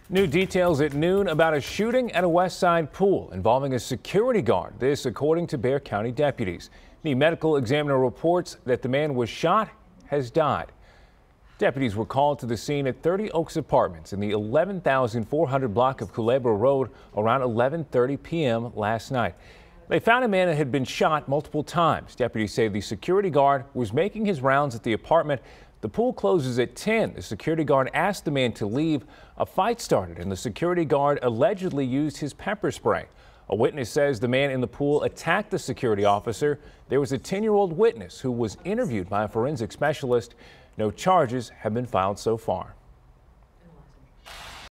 New details at noon about a shooting at a West Side pool involving a security guard. This according to Bexar County deputies. The medical examiner reports that the man was shot, has died. Deputies were called to the scene at 30 Oaks Apartments in the 11,400 block of Culebra Road around 11:30 p.m. last night. They found a man that had been shot multiple times. Deputies say the security guard was making his rounds at the apartment. The pool closes at 10. The security guard asked the man to leave. A fight started and the security guard allegedly used his pepper spray. A witness says the man in the pool attacked the security officer. There was a 10-year-old witness who was interviewed by a forensic specialist. No charges have been filed so far.